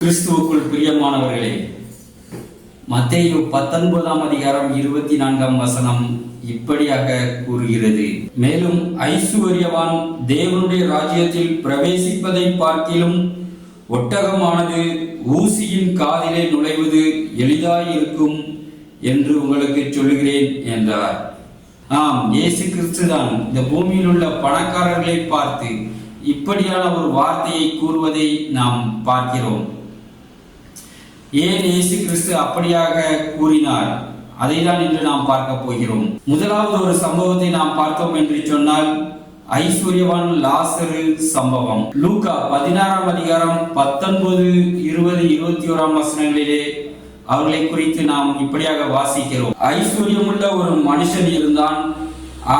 கிறிஸ்துவுக்குள் பிரியமானவர்களே, மத்தேயு 19 அதிகாரம் 24 இப்படியாக கூறுகிறது. மேலும் ஐசுவரியவான் தேவனுடைய ராஜ்யத்தில் பிரவேசிப்பதை பார்க்கிலும் ஒட்டகமானது ஊசியின் காதிலே நுழைவது எளிதாயிருக்கும் என்று உங்களுக்கு சொல்லுகிறேன் என்றார். ஆம், இயேசு கிறிஸ்து தான் இந்த பூமியில் உள்ள பணக்காரர்களை பார்த்து இப்படியான ஒரு வார்த்தையை கூறுவதை நாம் பார்க்கிறோம். ஏன் இயேசு கிறிஸ்து அப்படியாக கூறினார்? அதை தான் இன்று நாம் பார்க்க போகிறோம். முதலாவது ஒரு சம்பவத்தை நாம் பார்த்தோம் என்று சொன்னால் ஐஸ்வர்யவான் லாசரு சம்பவம். லூக்கா 16 அதிகாரம் 19, 20, 21 வசனங்களிலே அவர்களை குறித்து நாம் இப்படியாக வாசிக்கிறோம். ஐஸ்வர்யமுள்ள ஒரு மனுஷன் இருந்தான்.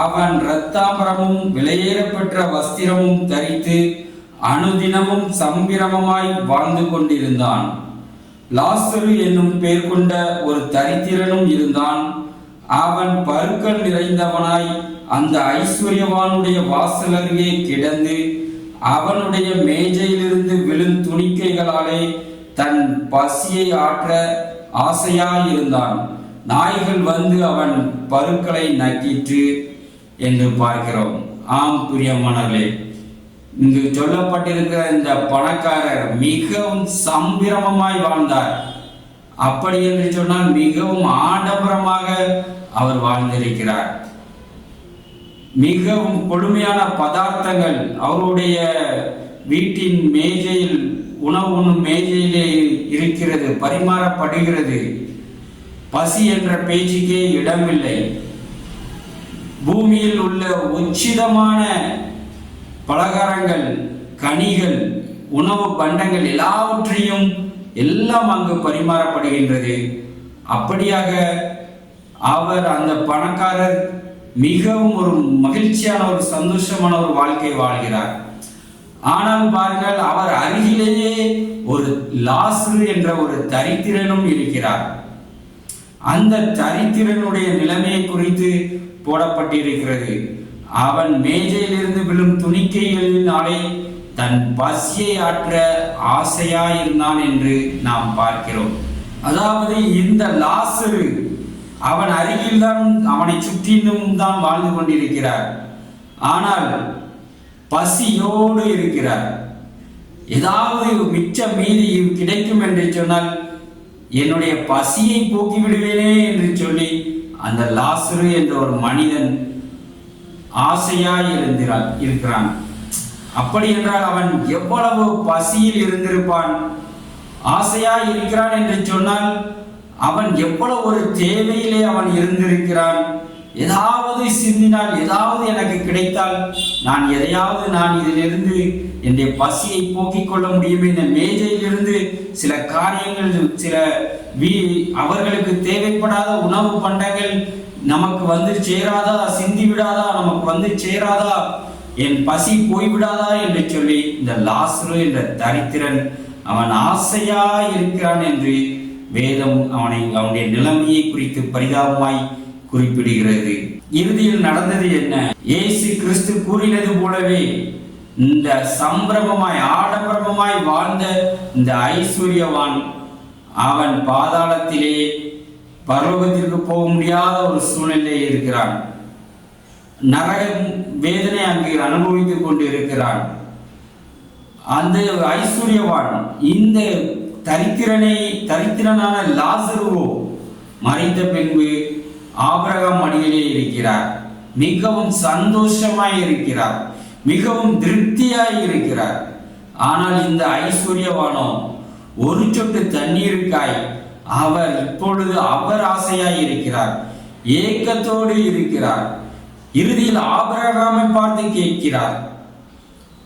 அவன் இரத்தாம்பரமும் விலையேறப்பெற்ற வஸ்திரமும் தரித்து அனுதினமும் சம்பிரமமாய் வாழ்ந்து கொண்டிருந்தான். லாசரு என்னும் பெயர் கொண்ட ஒரு தரித்திரனும் இருந்தான். அவன் பருக்கள் நிறைந்தவனாய் அந்த ஐஸ்வர்யவானுடைய வாசல் அருகே கிடந்து அவனுடைய மேஜையிலிருந்து விழும் துணிக்கைகளாலே தன் பசியை ஆற்ற ஆசையாயிருந்தான். நாய்கள் வந்து அவன் பருக்களை நக்கிற்று என்று பார்க்கிறோம். ஆம் பிரியமானவர்களே, இங்கு சொல்லப்பட்டிருக்கிற இந்த பணக்காரர் மிகவும் சம்பிரமமாய் வாழ்ந்தார். அப்படி என்று சொன்னால் மிகவும் ஆடம்பரமாக அவர் வாழ்ந்திருக்கிறார். மிகவும் கொடுமையான பதார்த்தங்கள் அவருடைய வீட்டின் மேஜையில், உணவு உண்ணும் மேஜையிலே இருக்கிறது, பரிமாறப்படுகிறது. பசி என்ற பேச்சுக்கே இடமில்லை. பூமியில் உள்ள உச்சிதமான பலகாரங்கள், கனிகள், உணவு பண்டங்கள் எல்லாவற்றையும் எல்லாம் அங்கு பரிமாறப்படுகின்றது. அப்படியாக அவர், அந்த பணக்காரர் மிகவும் ஒரு மகிழ்ச்சியான ஒரு சந்தோஷமான ஒரு வாழ்க்கை வாழ்கிறார். ஆனால் பாருங்கள், அவர் அருகிலேயே ஒரு லாசரு என்ற ஒரு தரித்திரனும் இருக்கிறார். அந்த தரித்திரனுடைய நிலைமையை குறித்து போடப்பட்டிருக்கிறது. அவன் மேஜையிலிருந்து விழும் துணிக்கைகளினாலே தன் பசியை ஆற்ற ஆசையாயிருந்தான் என்று நாம் பார்க்கிறோம். அதாவது இந்த லாசரு அவன் அருகில் தான், அவனை சுற்றிலும் தான் வாழ்ந்து கொண்டிருக்கிறார். ஆனால் பசியோடு இருக்கிறார். ஏதாவது மிச்சம் மீதி கிடைக்கும் என்று சொன்னால் என்னுடைய பசியை போக்கி விடுவேனே என்று சொல்லி அந்த லாசரு என்ற ஒரு மனிதன் ஆசையாய் இருக்கிறான். அப்படி என்றால் அவன் எவ்வளவு பசியில் இருந்திருப்பான். ஆசையாய் இருக்கிறான் என்று சொன்னால் அவன் எவ்வளவு ஒரு தேவையிலே அவன் இருந்திருக்கிறான். ஏதாவது சிந்தினால், ஏதாவது எனக்கு கிடைத்தால் நான் எதையாவது நான் இதிலிருந்து என்னுடைய பசியை போக்கிக் கொள்ள முடியும். இந்த மேஜையிலிருந்து சில காரியங்கள், சில அவர்களுக்கு தேவைப்படாத உணவு பண்டங்கள் நமக்கு வந்து சேராதா, சிந்தி விடாதா, நமக்கு வந்து சேராதா, என் பசி போய்விடாதா என்று சொல்லி இந்த லாசரு என்ற தரித்திரன் அவன் ஆசையா இருக்கிறான் என்று வேதம் அவனுடைய நிலைமையை குறித்து பரிதாபமாய் குறிப்பிடுகிறது. இறுதியில் நடந்தது என்ன? இயேசு கிறிஸ்து கூறினது போலவே இந்த சம்பிரமமாய் ஆடம்பரமாய் வாழ்ந்த இந்த ஐஸ்வர்யவான் அவன் பாதாளத்திலே பரலோகத்திற்கு போக முடியாத ஒரு சூழ்நிலை இருக்கிறான். நரக வேதனை அங்கு அனுபவித்துக் கொண்டு இருக்கிறான். அந்த ஐஸ்வர்யவான் இந்த தரித்திரனான லாசருவோ மறைந்த பின்பு ஆபிரகாம் அடியிலே இருக்கிறார். மிகவும் சந்தோஷமாய் இருக்கிறார், மிகவும் திருப்தியாய் இருக்கிறார். ஆனால் இந்த ஐஸ்வர்யவானோ ஒரு சொட்டு தண்ணீருக்காய் அவர் இப்பொழுது அவர் ஆசையாய் இருக்கிறார், ஏக்கத்தோடு இருக்கிறார். இறுதியில் ஆபிரகாமை பார்த்து கேட்கிறார்,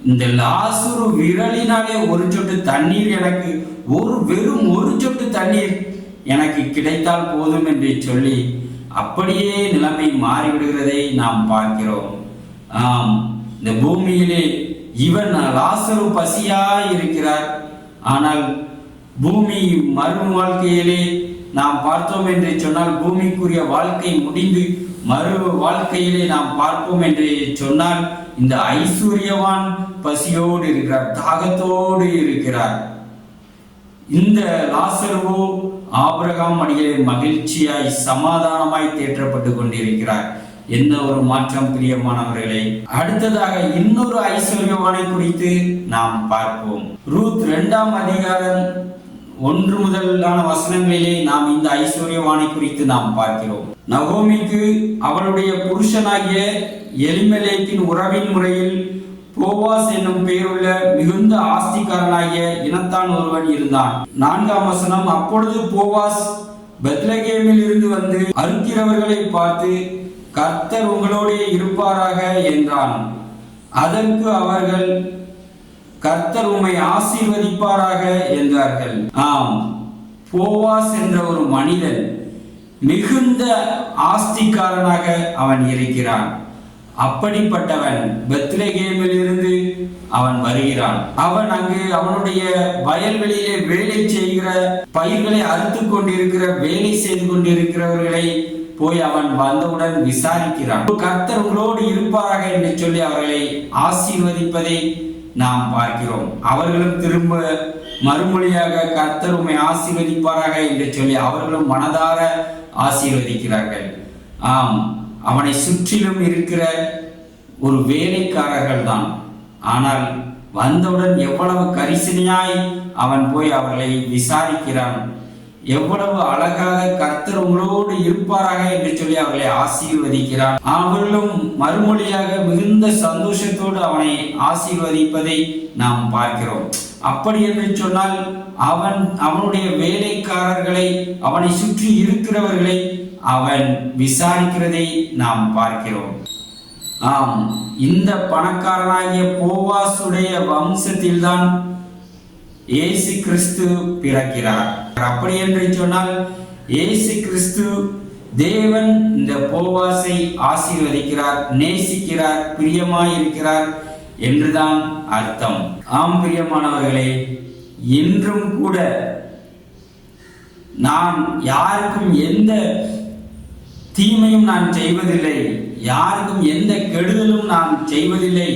இந்த லாசரு விரலினாலே ஒரு சொட்டு தண்ணீர், எனக்கு வெறும் ஒரு சொட்டு தண்ணீர் எனக்கு கிடைத்தால் போதும் என்று சொல்லி அப்படியே நிலைமை மாறிவிடுகிறதை நாம் பார்க்கிறோம். ஆம், இந்த பூமியிலே இவன் லாசரு பசியாய் இருக்கிறார். ஆனால் பூமி மறு வாழ்க்கையிலே நாம் பார்த்தோம் என்று சொன்னால், பூமிக்குரிய வாழ்க்கை முடிந்து மறு வாழ்க்கையிலே நாம் பார்ப்போம் என்று சொன்னால், இந்த ஐஸ்வர்யவான் பசியோடு இருக்கிறார், தாகத்தோடு இருக்கிறார். இந்த லாசருவோ ஆபிரகாம் அடியிலே மகிழ்ச்சியாய் சமாதானமாய் தேற்றப்பட்டு கொண்டிருக்கிறார். என்ன ஒரு மாற்றம் பிரியமானவர்களே! அடுத்ததாக இன்னொரு ஐஸ்வர்யவானை குறித்து நாம் பார்ப்போம். ரூத் 2ஆம் அதிகாரம் 1 முதலான வசனங்களிலே நாம் இந்த ஐஸ்வர்யவானை குறித்து நாம் பார்க்கிறோம். நகோமிக்கு அவளுடைய புருஷனாகிய எலிமெலேக்கின் உறவின் முறையில் போவாஸ் என்னும் பெயருள்ள மிகுந்த ஆஸ்திகாரனாகிய இனத்தான் ஒருவன் இருந்தான். 4ஆம் வசனம், அப்பொழுது போவாஸ் பெத்லகேமில் இருந்து வந்து அறுக்கிறவர்களை பார்த்து, கர்த்தர் உங்களோடே இருப்பாராக என்றான். அதற்கு அவர்கள், கர்த்தர் உம்மை ஆசீர்வதிப்பாராக என்றார்கள். ஆம், போவாஸ் என்ற ஒரு மனிதன் மிகுந்த ஆஸ்திகாரனாக அவன் இருக்கிறான். அப்படிப்பட்டவன் பெத்லகேமில் இருந்து அவன் வருகிறான். அவன் அங்கு அவனுடைய வயல்வெளியிலே வேலை செய்கிற, பயிர்களை அறுத்து கொண்டிருக்கிற, வேலை செய்து கொண்டிருக்கிறவர்களை போய் அவன் வந்தவுடன் விசாரிக்கிறான். கர்த்தர் உங்களோடு இருப்பாராக என்று சொல்லி அவர்களை ஆசீர்வதிப்பதை நாம் பார்க்கிறோம். அவர்களும் திரும்ப மறுமொழியாக கர்த்தர் உம்மை ஆசீர்வதிப்பாராக என்று சொல்லி அவர்களும் மனதார ஆசீர்வதிக்கிறார்கள். ஆம், அவனை சுற்றிலும் இருக்கிற ஒரு வேலைக்காரர்கள் தான். ஆனால் வந்தவுடன் எவ்வளவு கரிசனையாய் அவன் போய் அவர்களை விசாரிக்கிறான். எவ்வளவு அழகாக கர்த்தர் உங்களோடு இருப்பாராக என்று சொல்லி அவர்களை ஆசீர்வதிக்கிறான். அவர்களும் மறுமொழியாக மிகுந்த சந்தோஷத்தோடு அவனை ஆசீர்வதிப்பதை நாம் பார்க்கிறோம். அப்படி என்று சொன்னால் அவனுடைய வேலைக்காரர்களை, அவனை சுற்றி இருக்கிறவர்களை அவன் விசாரிக்கிறதை நாம் பார்க்கிறோம். ஆம், இந்த பணக்காரனாகிய போவாசுடைய வம்சத்தில் தான் இயேசு கிறிஸ்து பிறக்கிறார். அப்படி என்று சொன்னால் இயேசு கிறிஸ்து, தேவன் இந்த போவாசை ஆசீர்வதிக்கிறார், நேசிக்கிறார், பிரியமாயிருக்கிறார் என்றுதான் அர்த்தம். ஆம் பிரியமானவர்களே, இன்றும் கூட நான் யாருக்கும் எந்த தீமையும் நான் செய்வதில்லை, யாருக்கும் எந்த கெடுதலும் நான் செய்வதில்லை,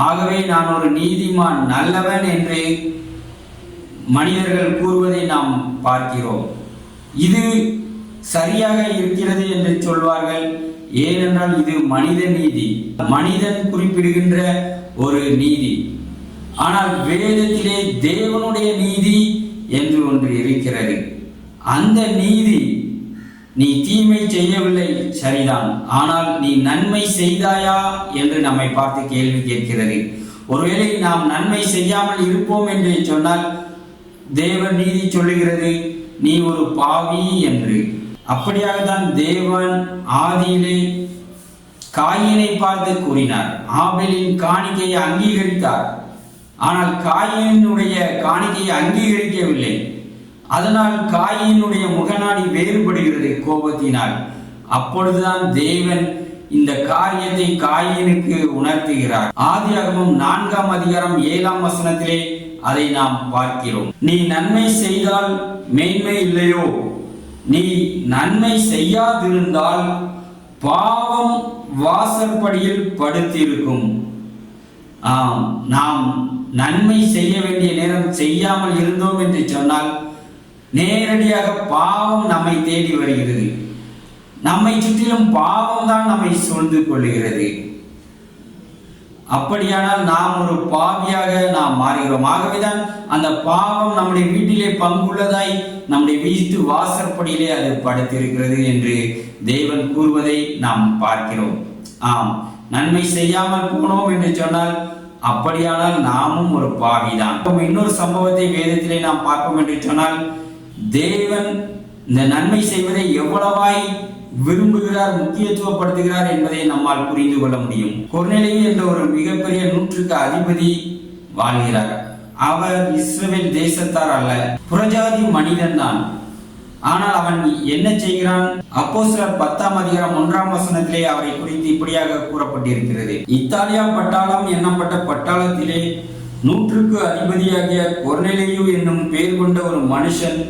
ஆகவே நான் ஒரு நீதிமான், நல்லவன் என்று மனிதர்கள் கூறுவதை நாம் பார்க்கிறோம். இது சரியாக இருக்கிறது என்று சொல்வார்கள். ஏனென்றால் இது மனித நீதி, மனிதன் குறிப்பிடுகின்ற ஒரு நீதி. ஆனால் வேதத்திலே தேவனுடைய நீதி என்று ஒன்று இருக்கிறது. அந்த நீதி, நீ தீமை செய்யவில்லை சரிதான், ஆனால் நீ நன்மை செய்தாயா என்று நம்மை பார்த்து கேள்வி கேட்கிறது. ஒருவேளை நாம் நன்மை செய்யாமல் இருப்போம் என்று சொன்னால் தேவன் நீதி சொல்லுகிறது, நீ ஒரு பாவி என்று. அப்படியாக தான் தேவன் ஆதியிலே காயினை பார்த்து கூறினார். ஆபேலின் காணிக்கையை அங்கீகரித்தார், ஆனால் காயினுடைய காணிக்கையை அங்கீகரிக்கவில்லை. அதனால் காயினுடைய முகநாடி வேறுபடுகிறது கோபத்தினால். அப்பொழுதுதான் தேவன் இந்த காரியத்தை காயினுக்கு உணர்த்துகிறார். ஆதியாகமம் 4ஆம் அதிகாரம் 7ஆம் வசனத்திலே அதை நாம் பார்க்கிறோம். நீ நன்மை செய்தால் மேன்மை இல்லையோ? நீ நன்மை செய்யாதிருந்தால் பாவம் வாசற்படியில் படுத்திருக்கும். ஆம், நாம் நன்மை செய்ய வேண்டிய நேரம் செய்யாமல் இருந்தோம் என்று சொன்னால் நேரடியாக பாவம் நம்மை தேடி வருகிறது. நம்மை சுற்றிலும் பாவம் தான் நம்மை சூழ்ந்து கொள்ளுகிறது. அப்படியானால் நாம் ஒரு பாவியாக நாம் மாறுகிறோம். ஆகவேதான் அந்த பாவம் நம்முடைய வீட்டிலே பங்குள்ளதாய் நம்முடைய வீட்டு வாசற்படியிலே அது படுத்திருக்கிறது என்று தேவன் கூறுவதை நாம் பார்க்கிறோம். ஆம், நன்மை செய்யாமல் போனோம் என்று சொன்னால் அப்படியானால் நாமும் ஒரு பாவிதான். இன்னொரு சம்பவத்தை வேதத்திலே நாம் பார்ப்போம் என்று சொன்னால், தேவன் இந்த நன்மை செய்வதை எவ்வளவாய் விரும்புகிறார், முக்கியத்துவப்படுத்துகிறார் என்பதை நம்மால் புரிந்து கொள்ள முடியும். கொர்நேலியு என்ற ஒரு மிகப்பெரிய 100க்கு அதிபதி வாழ்கிறார். அவர் இஸ்ரவேல் தேசத்தார் அல்ல, புறஜாதி மனிதன் தான். ஆனால் அவன் என்ன செய்கிறான்? அப்போஸ்தலர் 10ஆம் அதிகாரம் 1ஆம் வசனத்திலே அவரை குறித்து இப்படியாக கூறப்பட்டிருக்கிறது. இத்தாலியா பட்டாளம் என்னப்பட்ட பட்டாளத்திலே 100க்கு அதிபதியாகிய கொர்நேலியு என்னும் பெயர் கொண்ட ஒரு மனுஷன்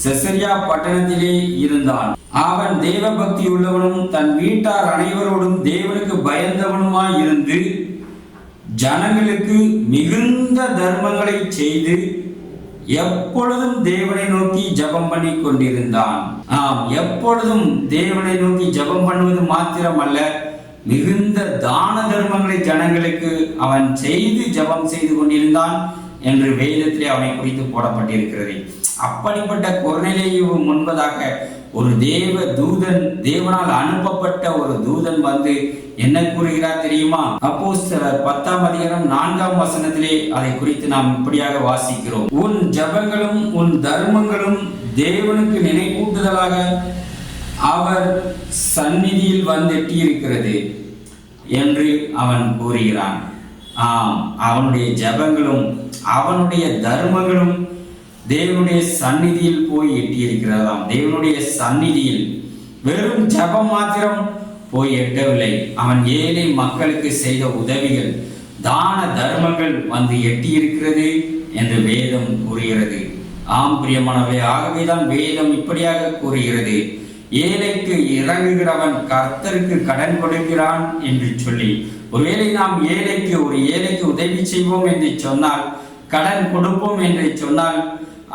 செசரியா பட்டணத்திலே இருந்தான். அவன் தேவ பக்தி உள்ளவனும் தன் வீட்டார் அனைவரோடும் தேவனுக்கு பயந்தவனுமாய் இருந்து ஜனங்களுக்கு மிகுந்த தர்மங்களை செய்து எப்பொழுதும் தேவனை நோக்கி ஜெபம் பண்ணி கொண்டிருந்தான். எப்பொழுதும் தேவனை நோக்கி ஜெபம் பண்ணுவது மாத்திரமல்ல, மிகுந்த தான தர்மங்களை ஜனங்களுக்கு அவன் செய்து ஜெபம் செய்து கொண்டிருந்தான் என்று வேதத்திலே அவனை குறித்து போடப்பட்டிருக்கிறது. அப்படிப்பட்ட கொர்நேலியு முன்பதாக ஒரு தேவ தூதன், தேவனால் அனுப்பப்பட்ட ஒரு தூதன் வந்து என்ன கூறுகிறார் தெரியுமா? அப்போஸ்தலர் 10ஆம் அதிகாரம் 4ஆம் வசனத்திலே அதை குறித்து நாம் இப்படியாக வாசிக்கிறோம். உன் ஜெபங்களும் உன் தர்மங்களும் தேவனுக்கு நினைவூட்டுதலாக அவர் சந்நிதியில் வந்தெட்டி இருக்கிறது என்று அவன் கூறுகிறான். அவனுடைய ஜெபங்களும் அவனுடைய தர்மங்களும் தேவனுடைய சந்நிதியில் போய் எட்டியிருக்கிறதாம். தேவனுடைய சந்நிதியில் வெறும் ஜெபம் மாத்திரம் போய் எட்டவில்லை, அவன் ஏழை மக்களுக்கு செய்த உதவிகள், தான தர்மங்கள் வந்து எட்டியிருக்கிறது என்று வேதம் கூறுகிறது. பிரியமானவர்களே, ஆகவேதான் வேதம் இப்படியாக கூறுகிறது, ஏழைக்கு இறங்குகிறவன் கர்த்தருக்கு கடன் கொடுக்கிறான் என்று சொல்லி. ஒருவேளை நாம் ஒரு ஏழைக்கு உதவி செய்வோம் என்று சொன்னால், கடன் கொடுப்போம் என்று சொன்னால்,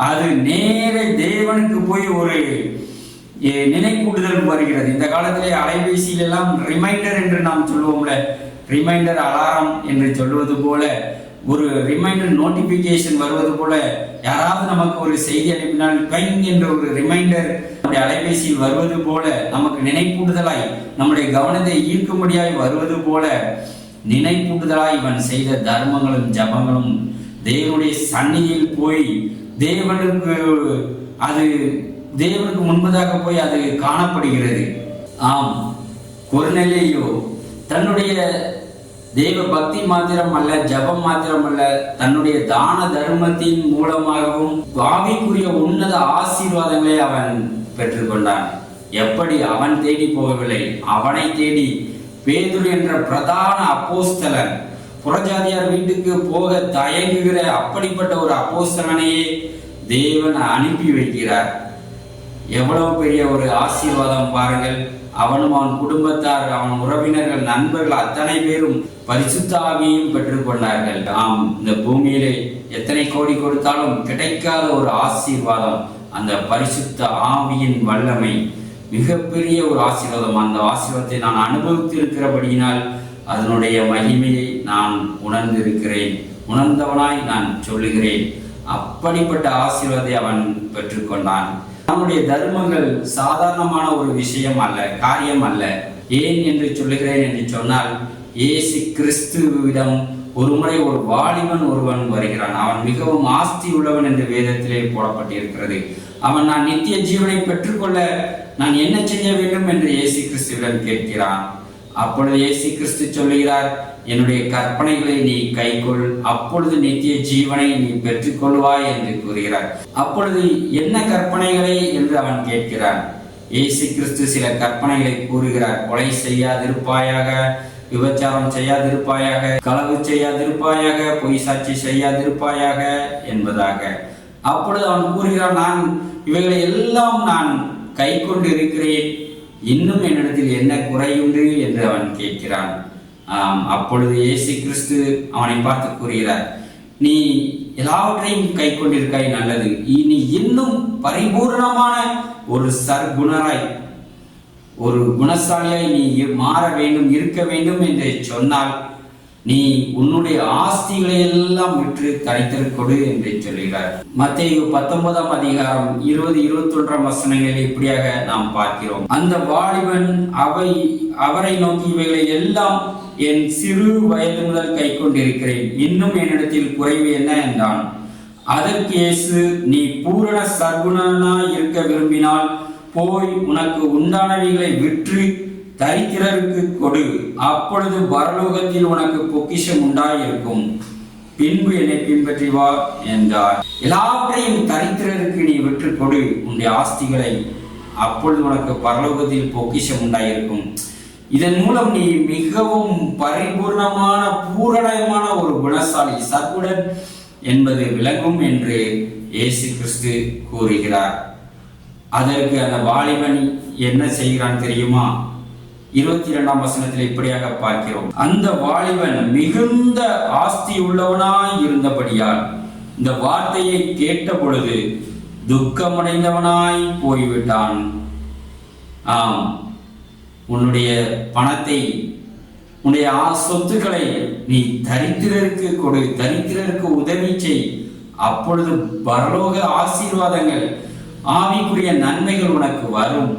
அது நேர தேவனுக்கு போய் ஒரு நினைப்பூட்டுதல் வருகிறது. இந்த காலத்திலே அலைபேசியில் எல்லாம் ரிமைண்டர் என்று நாம் சொல்லுவோம்ல, ரிமைண்டர் அலாரம் என்று சொல்வது போல, ஒரு ரிமைண்டர் நோட்டிபிகேஷன் வருவது போல, யாராவது நமக்கு ஒரு செய்தி அனுப்பினால் கைங் என்ற ஒரு ரிமைண்டர் நம்முடைய அலைபேசியில் வருவது போல, நமக்கு நினைப்பூட்டுதலாய் நம்முடைய கவனத்தை ஈர்க்கும்படியாய் வருவது போல நினைப்பூட்டுதலாய் இவன் செய்த தர்மங்களும் ஜபங்களும் தேவனுடைய சந்நிதியில் போய் தேவனுக்கு முன்பதாக போய் அது காணப்படுகிறது. கொர்நேலியு தன்னுடைய தேவ பக்தி மாத்திரம் அல்ல, ஜபம் மாத்திரம் அல்ல, தன்னுடைய தான தர்மத்தின் மூலமாகவும் ஆவிக்குரிய உன்னத ஆசீர்வாதங்களை அவன் பெற்றுக்கொண்டான். எப்படி? அவன் தேடி போகவில்லை, அவனை தேடி பேதுரு என்ற பிரதான அப்போஸ்தலன், புறஜாதியார் வீட்டுக்கு போக தயங்குகிற அப்படிப்பட்ட ஒரு அப்போஸ்தலனையே தேவன் அனுப்பி வைக்கிறார். எவ்வளவு பெரிய ஒரு ஆசீர்வாதம் பாருங்கள். அவனும் அவன் குடும்பத்தார், அவன் உறவினர்கள், நண்பர்கள் அத்தனை பேரும் பரிசுத்த ஆவியையும் பெற்றுக்கொண்டார்கள். இந்த பூமியிலே எத்தனை கோடி கொடுத்தாலும் கிடைக்காத ஒரு ஆசீர்வாதம் அந்த பரிசுத்த ஆவியின் வல்லமை, மிகப்பெரிய ஒரு ஆசீர்வாதம். அந்த ஆசீர்வாதத்தை நான் அனுபவித்திருக்கிறபடியினால் அதனுடைய மகிமையை நான் உணர்ந்தவனாய் நான் சொல்லுகிறேன். அப்படிப்பட்ட ஆசீர்வாதத்தை அவன் பெற்றுக்கொண்டான். நம்முடைய தர்மங்கள் சாதாரணமான ஒரு விஷயம் அல்ல, காரியம் அல்ல. ஏன் என்று சொல்லுகிறேன் என்று சொன்னால், இயேசு கிறிஸ்துவிடம் ஒரு முறை ஒரு வாலிபன் ஒருவன் வருகிறான். அவன் மிகவும் ஆஸ்தி உள்ளவன் என்று வேதத்திலே போடப்பட்டிருக்கிறது. அவன் நான் நித்திய ஜீவனை பெற்றுக்கொள்ள நான் என்ன செய்ய வேண்டும் என்று இயேசு கிறிஸ்துவிடம் கேட்கிறான். அப்பொழுது இயேசு கிறிஸ்து சொல்லுகிறார், என்னுடைய கற்பனைகளை நீ கைக்கொள், அப்பொழுது நித்திய ஜீவனை நீ பெற்றுக்கொள்வாய் என்று கூறுகிறார். அப்பொழுது என்ன கற்பனைகளை என்று அவன் கேட்கிறான். இயேசு கிறிஸ்து சில கற்பனைகளை கூறுகிறார். கொலை செய்யாதிருப்பாயாக, விபச்சாரம் செய்யாதிருப்பாயாக, களவு செய்யாதிருப்பாயாக, பொய் சாட்சி செய்யாதிருப்பாயாக என்பதாக. அப்பொழுது அவன் கூறுகிறான், நான் இவைகளை எல்லாம் நான் கை கொண்டு இருக்கிறேன், இன்னும் என்னிடத்தில் என்ன குறையுண்டு என்று அவன் கேட்கிறான். அப்பொழுது இயேசு கிறிஸ்து அவனை பார்த்து கூறுகிறார், நீ எல்லாவற்றையும் கை கொண்டிருக்காய், நல்லது. நீ இன்னும் பரிபூர்ணமான ஒரு சர்க்குணராய், ஒரு குணசாலியாய் நீ மாற வேண்டும், இருக்க வேண்டும் என்று சொன்னால் நீ உன்னுடைய ஆஸ்திகளை எல்லாம் விற்று தரித்திரக் கொடு என்று சொல்கிறார். மத்தேயு 19ஆம் அதிகாரம் 20-21 வசனங்களில் இப்படியாக நாம் பார்க்கிறோம். அந்த வாலிபன் அவரை நோக்கி, இவைகளை எல்லாம் என் சிறு வயது முதல் கை கொண்டிருக்கிறேன், இன்னும் என்னிடத்தில் குறைவு என்ன என்றான். அதற்கு இயேசு, நீ பூரண சர்க்குணனாய் இருக்க விரும்பினால் போய் உனக்கு உண்டானவைகளை விற்று தரித்திரருக்கு கொடு, அப்பொழுது பரலோகத்தில் உனக்கு பொக்கிஷம் உண்டாயிருக்கும், பின்பு என்னை பின்பற்றி வா என்றார். எல்லாவற்றையும் தரித்திரருக்கு நீ விற்று கொடு, உன்னுடைய ஆஸ்திகளை, அப்பொழுது உனக்கு பரலோகத்தில் பொக்கிஷம் உண்டாயிருக்கும். இதன் மூலம் நீ மிகவும் பரிபூர்ணமான பூரணமான ஒரு குணசாலி, சர்க்குணன் என்பது விளங்கும் என்று இயேசு கிறிஸ்து கூறுகிறார். அதற்கு அந்த வாலிபன் என்ன செய்கிறான் தெரியுமா? 22ஆம் வசனத்தில் இப்படியாக பார்க்கிறோம். அந்த வாலிபன் மிகுந்த ஆஸ்தி உள்ளவனாய் இருந்தபடியால் இந்த வார்த்தையை கேட்ட பொழுது துக்கமடைந்தவனாய் போய்விட்டான். ஆம், உன்னுடைய பணத்தை, உன்னுடைய சொத்துக்களை நீ தரித்திரருக்கு கொடு, தரித்திரருக்கு உதவி செய். அப்பொழுது பரலோக ஆசீர்வாதங்கள், ஆவிக்குரிய நன்மைகள் உனக்கு வரும்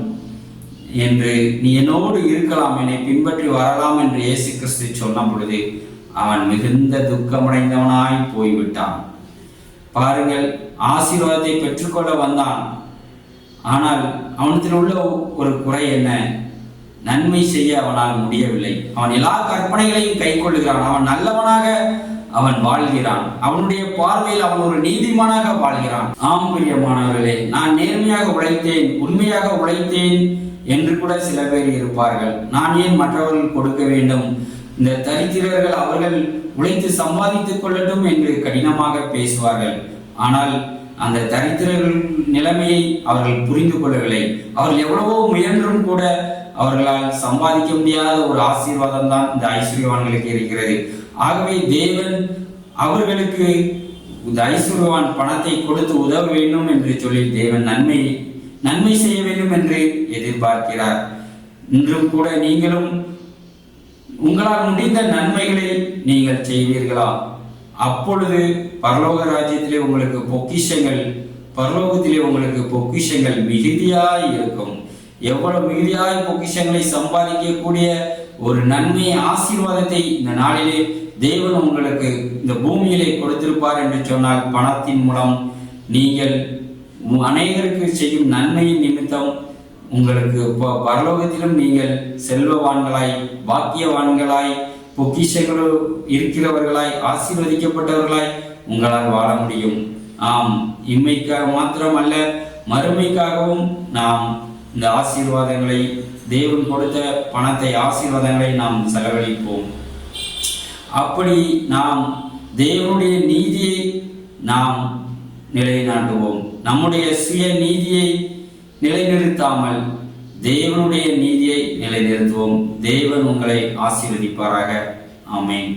என்று நீ என்னோடு இருக்கலாம், என்னை பின்பற்றி வரலாம் என்று இயேசு கிறிஸ்து சொன்ன பொழுது அவன் மிகுந்த துக்கமடைந்தவனாய் போய்விட்டான். பாருங்கள், ஆசீர்வாதத்தை பெற்றுக்கொள்ள வந்தான். ஆனால் அவனத்தில் உள்ள ஒரு குறை என்ன? நன்மை செய்ய அவனால் முடியவில்லை. அவன் எல்லா கற்பனைகளையும் கை கொள்ளுகிறான். அவன் நல்லவனாக அவன் வாழ்கிறான். அவனுடைய பார்வையில் அவன் ஒரு நீதிமானாக வாழ்கிறான். ஆம் பிரியமானவர்களே, நான் நேர்மையாக உழைத்தேன், உண்மையாக உழைத்தேன் என்று கூட சில பேர் இருப்பார்கள். நான் ஏன் மற்றவர்கள் கொடுக்க வேண்டும்? இந்த தரித்திரர்கள் அவர்கள் உழைத்து சம்பாதித்துக் கொள்ளட்டும் என்று கடினமாக பேசுவார்கள். ஆனால் அந்த தரித்திரர்கள் நிலைமையை அவர்கள் புரிந்து கொள்ளவில்லை. அவர்கள் எவ்வளவோ முயன்றும் கூட அவர்களால் சம்பாதிக்க முடியாத ஒரு ஆசீர்வாதம் தான் இந்த ஐஸ்வர்யவான்களுக்கு இருக்கிறது. ஆகவே தேவன் அவர்களுக்கு இந்த ஐஸ்வர்யவான் பணத்தை கொடுத்து உதவ வேண்டும் என்று சொல்லி தேவன் நன்மை செய்ய வேண்டும் என்று எதிர்பார்க்கிறார். இன்றும் கூட நீங்களும் உங்களால் முடிந்த நன்மைகளை நீங்கள் செய்வீர்களா? அப்பொழுது பரலோக ராஜ்யத்திலே உங்களுக்கு பொக்கிஷங்கள், பரலோகத்திலே உங்களுக்கு பொக்கிஷங்கள் மிகுதியாய் இருக்கும். எவ்வளவு மிகுதியாய் பொக்கிஷங்களை சம்பாதிக்கக்கூடிய ஒரு நன்மை, ஆசீர்வாதத்தை இந்த நாளிலே தேவன் உங்களுக்கு இந்த பூமியிலே கொடுத்திருப்பார் என்று சொன்னால், பணத்தின் மூலம் நீங்கள் அநேகருக்கு செய்யும் நன்மையின் நிமித்தம் உங்களுக்கு பரலோகத்திலும் நீங்கள் செல்வவான்களாய், பாக்கியவான்களாய், பொக்கிஷங்களோ இருக்கிறவர்களாய், ஆசீர்வதிக்கப்பட்டவர்களாய் உங்களால் வாழ முடியும். ஆம், இம்மைக்காக மாத்திரமல்ல, மறுமைக்காகவும் நாம் இந்த ஆசீர்வாதங்களை, தேவன் கொடுத்த பணத்தை, ஆசீர்வாதங்களை நாம் செலவழிப்போம். அப்படி நாம் தேவனுடைய நீதியை நாம் நிலைநாட்டுவோம். நம்முடைய சுய நீதியை நிலைநிறுத்தாமல் தேவனுடைய நீதியை நிலைநிறுத்துவோம். தேவன் உங்களை ஆசீர்வதிப்பாராக. ஆமென்.